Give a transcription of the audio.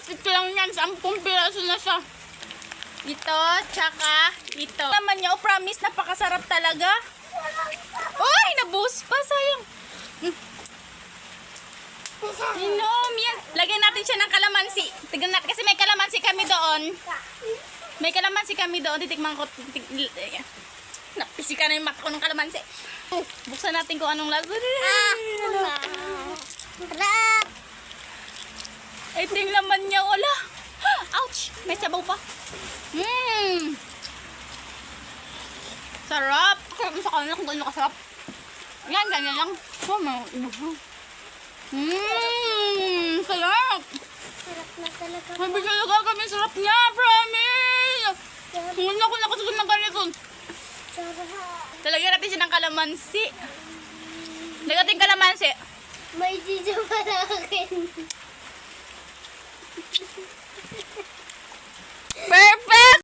Ito lang yan, 10 piraso na siya. Ito, tsaka ito. Naman niya, oh, promise, napakasarap talaga. Uy, nabuhos pa, sayang. Inom yan. Lagyan natin siya ng kalamansi. Tignan natin, kasi may kalamansi kami doon. May kalamansi kami doon. Titikman ko. Napisika na yung maka ko ng kalamansi. Buksan natin kung anong lago. Ito yung laman niya, wala. Ouch! May sabaw pa. Sarap. Sarap mo sa kanila kung gano'n kasarap. Yan, ganyan lang. Sarap. Sarap na talaga. Sabi talaga kami, sarap niya, promise. Hindi ako nakasugot ng ganito. Sarap. Talagyan natin siya ng kalamansi. Lagyan natin kalamansi. May dito pa na akin.